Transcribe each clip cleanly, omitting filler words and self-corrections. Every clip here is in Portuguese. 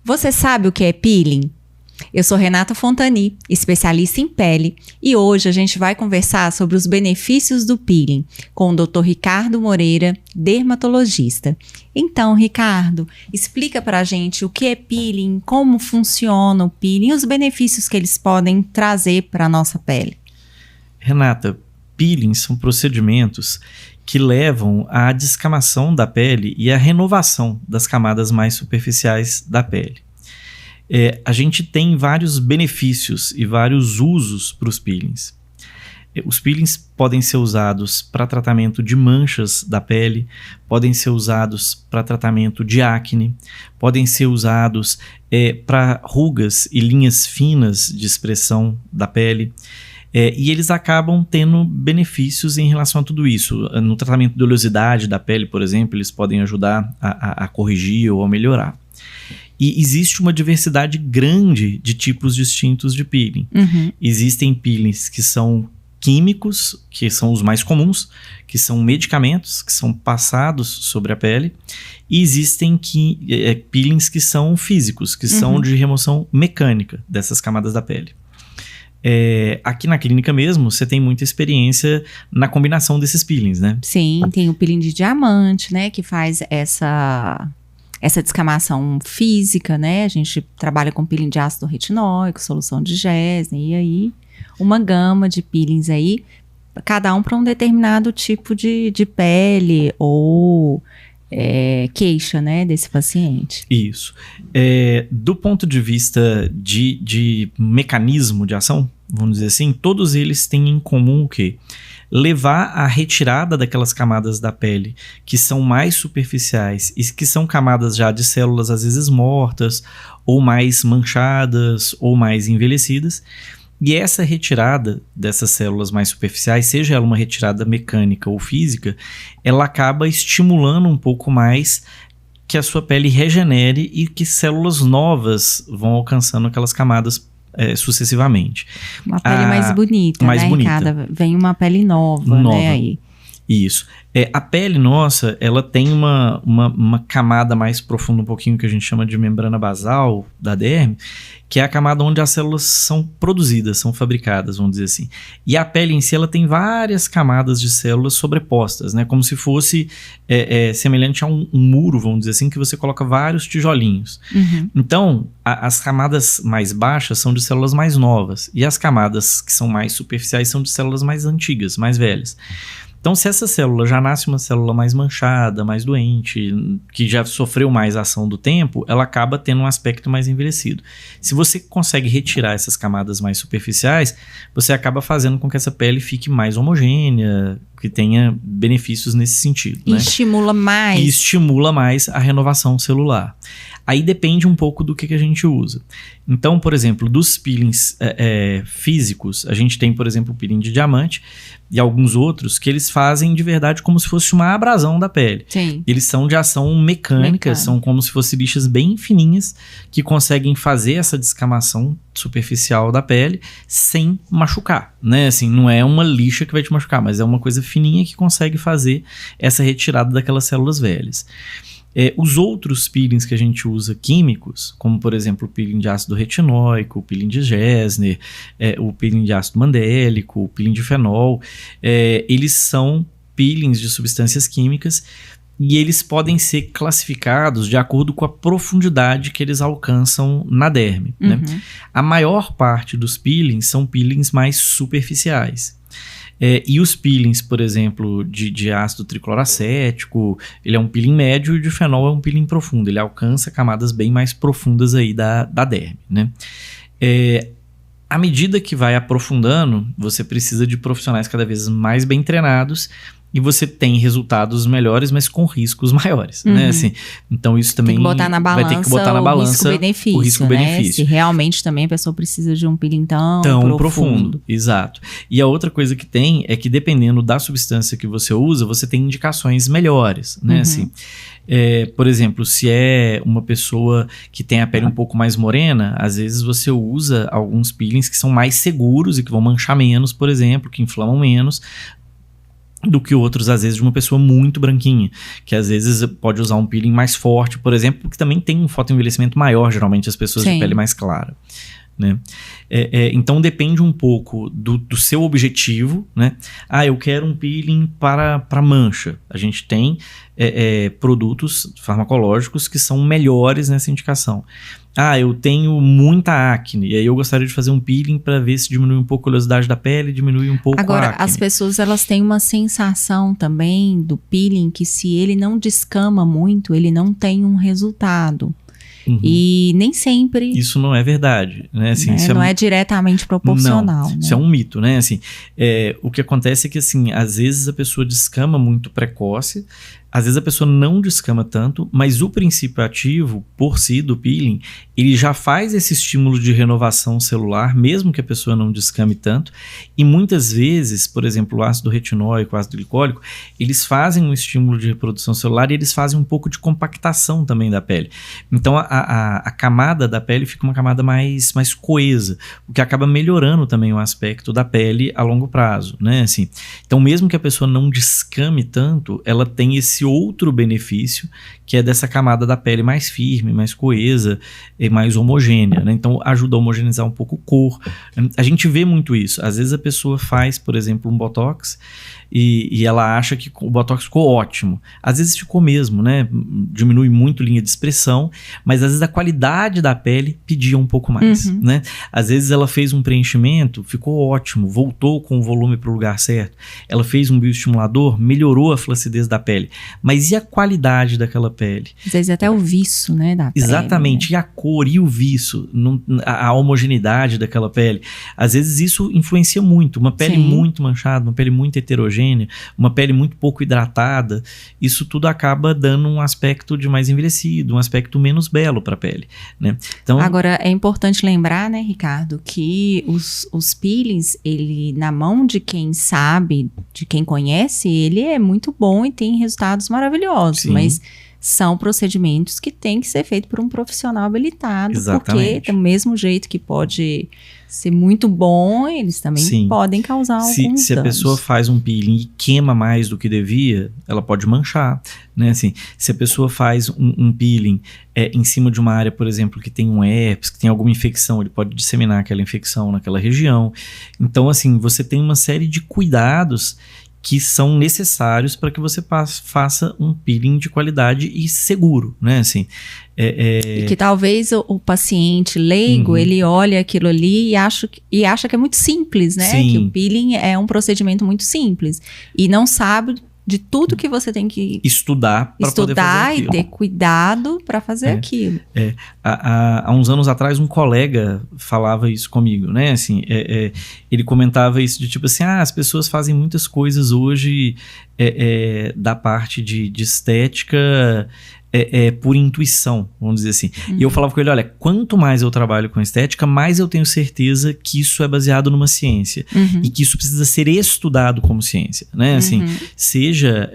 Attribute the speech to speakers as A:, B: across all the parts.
A: Você sabe o que é peeling? Eu sou Renata Fontani, especialista em pele, e hoje a gente vai conversar sobre os benefícios do peeling com o Dr. Ricardo Moreira, dermatologista. Então, Ricardo, explica pra gente o que é peeling, como funciona o peeling e os benefícios que eles podem trazer para a nossa pele.
B: Renata, peelings são procedimentos que levam à descamação da pele e à renovação das camadas mais superficiais da pele. A gente tem vários benefícios e vários usos para os peelings. Os peelings podem ser usados para tratamento de manchas da pele, podem ser usados para tratamento de acne, podem ser usados para rugas e linhas finas de expressão da pele. E eles acabam tendo benefícios em relação a tudo isso. No tratamento de oleosidade da pele, por exemplo, eles podem ajudar a corrigir ou a melhorar. E existe uma diversidade grande de tipos distintos de peeling. Uhum. Existem peelings que são químicos, que são os mais comuns, que são medicamentos que são passados sobre a pele. E existem peelings que são físicos, que são de remoção mecânica dessas camadas da pele. Aqui na clínica mesmo, você tem muita experiência na combinação desses peelings, né?
A: Sim, tem o peeling de diamante, né, que faz essa descamação física, né? A gente trabalha com peeling de ácido retinóico, solução de Gesner, e aí uma gama de peelings aí, cada um para um determinado tipo de pele ou queixa, né, desse paciente.
B: Isso. Do ponto de vista de mecanismo de ação, vamos dizer assim, todos eles têm em comum o quê? Levar a retirada daquelas camadas da pele que são mais superficiais e que são camadas já de células às vezes mortas, ou mais manchadas, ou mais envelhecidas. E essa retirada dessas células mais superficiais, seja ela uma retirada mecânica ou física, ela acaba estimulando um pouco mais que a sua pele regenere e que células novas vão alcançando aquelas camadas sucessivamente.
A: Uma pele mais bonita,
B: mais
A: né,
B: bonita.
A: Ricardo? Vem uma pele nova, né, aí.
B: Isso. A pele nossa, ela tem uma camada mais profunda um pouquinho que a gente chama de membrana basal da derme, que é a camada onde as células são produzidas, são fabricadas, vamos dizer assim. E a pele em si, ela tem várias camadas de células sobrepostas, né? Como se fosse semelhante a um muro, vamos dizer assim, que você coloca vários tijolinhos. Uhum. Então, as camadas mais baixas são de células mais novas, e as camadas que são mais superficiais são de células mais antigas, mais velhas. Então, se essa célula já nasce uma célula mais manchada, mais doente, que já sofreu mais ação do tempo, ela acaba tendo um aspecto mais envelhecido. Se você consegue retirar essas camadas mais superficiais, você acaba fazendo com que essa pele fique mais homogênea, que tenha benefícios nesse sentido.
A: E, né? Estimula mais.
B: E estimula mais a renovação celular. Aí depende um pouco do que a gente usa. Então, por exemplo, dos peelings físicos, a gente tem, por exemplo, o peeling de diamante e alguns outros que eles fazem de verdade como se fosse uma abrasão da pele.
A: Sim.
B: Eles são de ação mecânica, são como se fossem lixas bem fininhas que conseguem fazer essa descamação superficial da pele sem machucar, né? Assim, não é uma lixa que vai te machucar, mas é uma coisa fininha que consegue fazer essa retirada daquelas células velhas. Os outros peelings que a gente usa químicos, como por exemplo o peeling de ácido retinóico, o peeling de Gesner, o peeling de ácido mandélico, o peeling de fenol, eles são peelings de substâncias químicas e eles podem ser classificados de acordo com a profundidade que eles alcançam na derme. Uhum. Né? A maior parte dos peelings são peelings mais superficiais. E os peelings, por exemplo, de ácido tricloracético, ele é um peeling médio e de fenol é um peeling profundo. Ele alcança camadas bem mais profundas aí da derme, né? À medida que vai aprofundando, você precisa de profissionais cada vez mais bem treinados e você tem resultados melhores, mas com riscos maiores, né? Assim, então isso também
A: tem que botar na balança,
B: vai ter que botar na balança
A: o risco-benefício. Se realmente também a pessoa precisa de um peeling tão profundo.
B: Exato. E a outra coisa que tem é que dependendo da substância que você usa, você tem indicações melhores, né? Assim, por exemplo, se é uma pessoa que tem a pele um pouco mais morena, às vezes você usa alguns peelings que são mais seguros e que vão manchar menos, por exemplo, que inflamam menos, do que outros, às vezes, de uma pessoa muito branquinha, que às vezes pode usar um peeling mais forte, por exemplo, porque também tem um fotoenvelhecimento maior, geralmente, as pessoas de pele mais clara, né? Então depende um pouco do seu objetivo, né? Eu quero um peeling para mancha. A gente tem produtos farmacológicos que são melhores nessa indicação. Eu tenho muita acne, e aí eu gostaria de fazer um peeling para ver se diminui um pouco a oleosidade da pele, diminui um pouco a acne.
A: Agora, as pessoas, elas têm uma sensação também do peeling que se ele não descama muito, ele não tem um resultado. Uhum. E nem sempre...
B: Isso não é verdade, né? Assim,
A: isso não é diretamente proporcional.
B: Não, né? Isso é um mito, né? Assim, o que acontece é que, assim, às vezes a pessoa descama muito precoce, às vezes a pessoa não descama tanto, mas o princípio ativo, por si, do peeling, ele já faz esse estímulo de renovação celular, mesmo que a pessoa não descame tanto, e muitas vezes, por exemplo, o ácido retinóico, o ácido glicólico, eles fazem um estímulo de reprodução celular e eles fazem um pouco de compactação também da pele. Então, a camada da pele fica uma camada mais coesa, o que acaba melhorando também o aspecto da pele a longo prazo, né? Assim, então, mesmo que a pessoa não descame tanto, ela tem esse outro benefício, que é dessa camada da pele mais firme, mais coesa e mais homogênea, né? Então ajuda a homogeneizar um pouco a cor. A gente vê muito isso. Às vezes a pessoa faz, por exemplo, um botox e ela acha que o botox ficou ótimo. Às vezes ficou mesmo, né? Diminui muito linha de expressão, mas às vezes a qualidade da pele pedia um pouco mais, né? Às vezes ela fez um preenchimento, ficou ótimo, voltou com o volume para o lugar certo. Ela fez um bioestimulador, melhorou a flacidez da pele. Mas e a qualidade daquela pele?
A: Às vezes até o viço, né, da pele.
B: Exatamente,
A: né?
B: E a cor e o viço, a homogeneidade daquela pele. Às vezes isso influencia muito. Uma pele muito manchada, uma pele muito heterogênea, uma pele muito pouco hidratada, isso tudo acaba dando um aspecto de mais envelhecido, um aspecto menos belo para a pele, né? Então,
A: agora, é importante lembrar, né, Ricardo, que os peelings, ele, na mão de quem sabe, de quem conhece, ele é muito bom e tem resultados maravilhosos, mas são procedimentos que tem que ser feito por um profissional habilitado.
B: Exatamente.
A: Porque do mesmo jeito que pode ser muito bom, eles também podem causar alguns danos.
B: Se a pessoa faz um peeling e queima mais do que devia, ela pode manchar, né? Assim, se a pessoa faz um peeling em cima de uma área, por exemplo, que tem um herpes, que tem alguma infecção, ele pode disseminar aquela infecção naquela região. Então, assim, você tem uma série de cuidados que são necessários para que você faça um peeling de qualidade e seguro, né? Assim,
A: E que talvez o paciente leigo, ele olha aquilo ali e acha que é muito simples, né? Que o peeling é um procedimento muito simples e não sabe de tudo que você tem que
B: estudar para poder fazer aquilo.
A: E ter cuidado para fazer aquilo.
B: Há uns anos atrás, um colega falava isso comigo, né? Assim, ele comentava isso de tipo assim, as pessoas fazem muitas coisas hoje da parte de estética por intuição, vamos dizer assim. E eu falava com ele, olha, quanto mais eu trabalho com estética, mais eu tenho certeza que isso é baseado numa ciência. E que isso precisa ser estudado como ciência, né? Assim, seja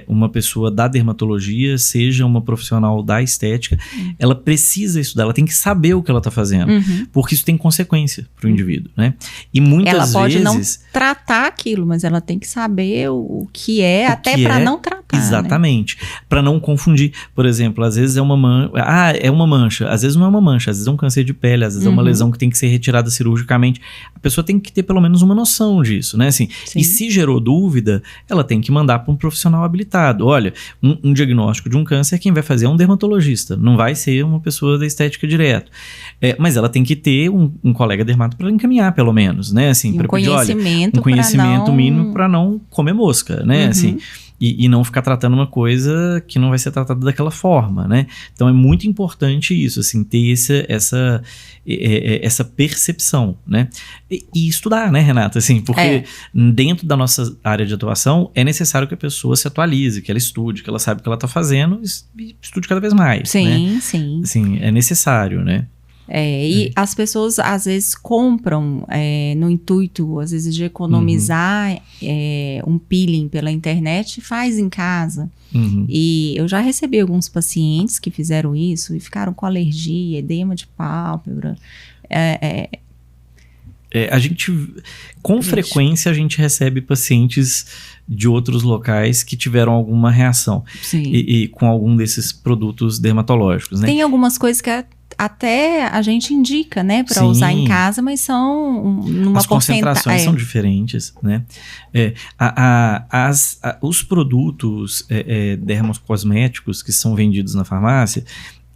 B: uma pessoa da dermatologia, seja uma profissional da estética, ela precisa estudar, ela tem que saber o que ela está fazendo, porque isso tem consequência para o indivíduo, né? E muitas vezes...
A: Ela pode não tratar aquilo, mas ela tem que saber o que é, até para não tratar.
B: Exatamente. Né? Para não confundir. Por exemplo, às vezes é uma mancha. É uma mancha. Às vezes não é uma mancha. Às vezes é um câncer de pele. Às vezes é uma lesão que tem que ser retirada cirurgicamente. A pessoa tem que ter pelo menos uma noção disso, né? Assim, e se gerou dúvida, ela tem que mandar para um profissional habilitado. Olha, um diagnóstico de um câncer, quem vai fazer é um dermatologista. Não vai ser uma pessoa da estética direto. Mas ela tem que ter um colega dermato para encaminhar, pelo menos, né? Assim,
A: para pedir, olha,
B: um conhecimento mínimo para não comer mosca, né? Assim, e não ficar tratando uma coisa que não vai ser tratada daquela forma, né? Então é muito importante isso, assim, ter essa percepção, né? E estudar, né, Renata? Assim, porque dentro da nossa área de atuação é necessário que a pessoa se atualize, que ela estude, que ela saiba o que ela está fazendo e estude cada vez mais, né? Sim. Assim, é necessário, né?
A: E as pessoas às vezes compram no intuito, às vezes, de economizar um peeling pela internet e faz em casa. E eu já recebi alguns pacientes que fizeram isso e ficaram com alergia, edema de pálpebra.
B: Com frequência, a gente recebe pacientes de outros locais que tiveram alguma reação e com algum desses produtos dermatológicos, né?
A: Tem algumas coisas que até a gente indica, né, para usar em casa, mas são numa
B: As concentrações são diferentes, né? Os produtos dermocosméticos que são vendidos na farmácia,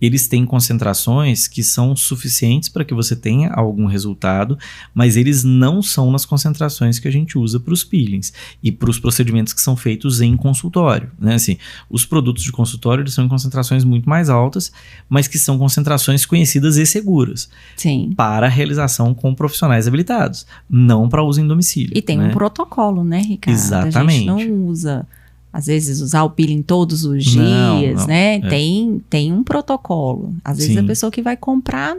B: eles têm concentrações que são suficientes para que você tenha algum resultado, mas eles não são nas concentrações que a gente usa para os peelings e para os procedimentos que são feitos em consultório, né? Assim, os produtos de consultório, eles são em concentrações muito mais altas, mas que são concentrações conhecidas e seguras.
A: Sim.
B: Para a realização com profissionais habilitados, não para uso em domicílio.
A: E tem um protocolo, né, Ricardo?
B: Exatamente.
A: A gente não usa... Às vezes usar o peeling todos os dias,
B: não,
A: né? Tem um protocolo. Às vezes a pessoa que vai comprar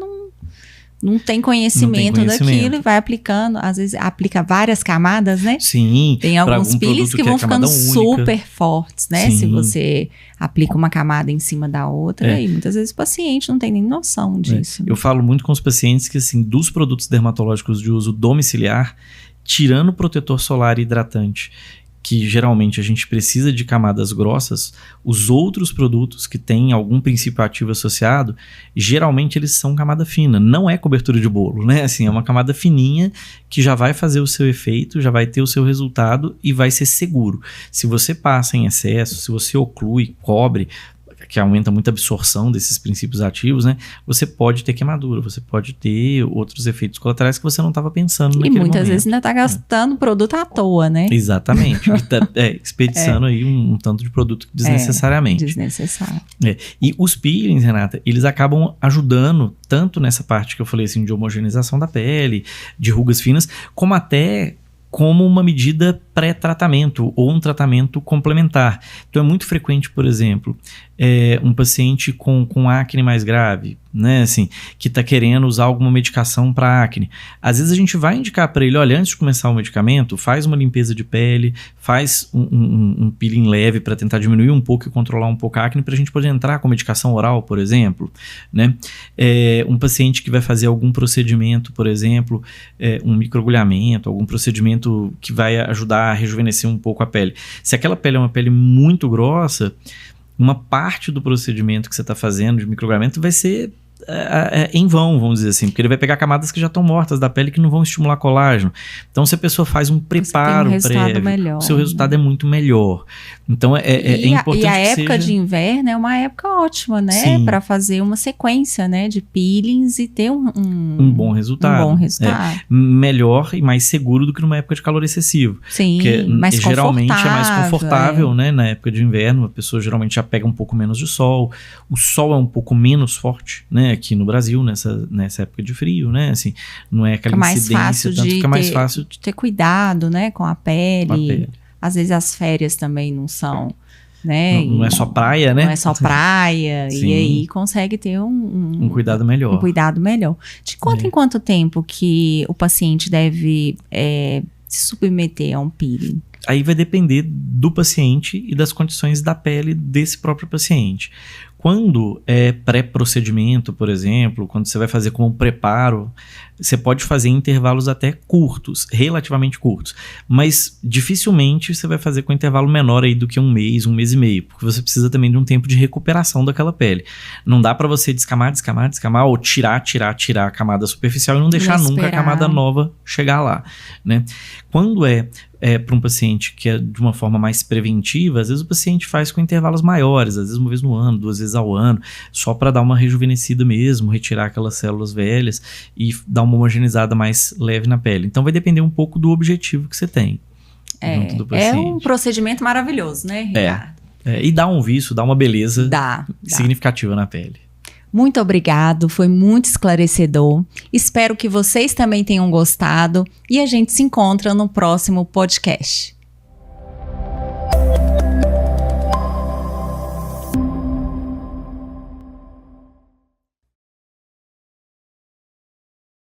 A: não tem conhecimento daquilo e vai aplicando. Às vezes aplica várias camadas, né?
B: Sim.
A: Tem alguns peelings que vão ficando super fortes, né?
B: Sim.
A: Se você aplica uma camada em cima da outra. E muitas vezes o paciente não tem nem noção disso.
B: Eu falo muito com os pacientes que, assim, dos produtos dermatológicos de uso domiciliar, tirando o protetor solar e hidratante, que geralmente a gente precisa de camadas grossas, os outros produtos que têm algum princípio ativo associado, geralmente eles são camada fina, não é cobertura de bolo, né? Assim, é uma camada fininha que já vai fazer o seu efeito, já vai ter o seu resultado e vai ser seguro. Se você passa em excesso, se você oclui, cobre, que aumenta muito a absorção desses princípios ativos, né? Você pode ter queimadura, você pode ter outros efeitos colaterais que você não estava pensando naquele momento.
A: E muitas vezes ainda está gastando produto à toa, né?
B: Exatamente. Desperdiçando aí um tanto de produto desnecessariamente.
A: Desnecessário.
B: E os peelings, Renata, eles acabam ajudando tanto nessa parte que eu falei assim, de homogeneização da pele, de rugas finas, como até como uma medida pré-tratamento ou um tratamento complementar. Então é muito frequente, por exemplo, um paciente com acne mais grave, né, assim, que está querendo usar alguma medicação para acne. Às vezes a gente vai indicar para ele, olha, antes de começar o medicamento, faz uma limpeza de pele, faz um peeling leve para tentar diminuir um pouco e controlar um pouco a acne, para a gente poder entrar com medicação oral, por exemplo, né? Um paciente que vai fazer algum procedimento, por exemplo, um microagulhamento, algum procedimento que vai ajudar a rejuvenescer um pouco a pele. Se aquela pele é uma pele muito grossa, uma parte do procedimento que você está fazendo de microagulhamento vai ser em vão, vamos dizer assim, porque ele vai pegar camadas que já estão mortas da pele que não vão estimular colágeno. Então, se a pessoa faz um preparo prévio,
A: melhor,
B: o seu resultado é muito melhor. Então, é importante.
A: E a época de inverno é uma época ótima, né? Para fazer uma sequência, né, de peelings e ter um
B: bom resultado.
A: Um bom resultado.
B: Melhor e mais seguro do que numa época de calor excessivo.
A: Sim,
B: porque
A: mais
B: geralmente é mais confortável, né? Na época de inverno, a pessoa geralmente já pega um pouco menos de sol. O sol é um pouco menos forte, né? Aqui no Brasil, nessa época de frio, né? Assim, não é aquela incidência, fica mais fácil
A: de ter cuidado, né? Com a pele. Às vezes as férias também não são, né?
B: Não é só praia, né?
A: Não é só praia. E aí consegue ter um
B: cuidado melhor.
A: Um cuidado melhor. De quanto em quanto tempo que o paciente deve se submeter a um peeling?
B: Aí vai depender do paciente e das condições da pele desse próprio paciente. Quando é pré-procedimento, por exemplo, quando você vai fazer como um preparo, você pode fazer em intervalos até curtos, relativamente curtos, mas dificilmente você vai fazer com intervalo menor aí do que um mês e meio, porque você precisa também de um tempo de recuperação daquela pele. Não dá para você descamar ou tirar a camada superficial e não deixar nunca a camada nova chegar lá, né? Quando para um paciente que é de uma forma mais preventiva, às vezes o paciente faz com intervalos maiores, às vezes uma vez no ano, 2 vezes ao ano, só para dar uma rejuvenescida mesmo, retirar aquelas células velhas e dar uma homogeneizada mais leve na pele. Então vai depender um pouco do objetivo que você tem junto do paciente.
A: É um procedimento maravilhoso, né, Ricardo?
B: E dá um viço, dá uma beleza significativa na pele.
A: Muito obrigado, foi muito esclarecedor. Espero que vocês também tenham gostado e a gente se encontra no próximo podcast.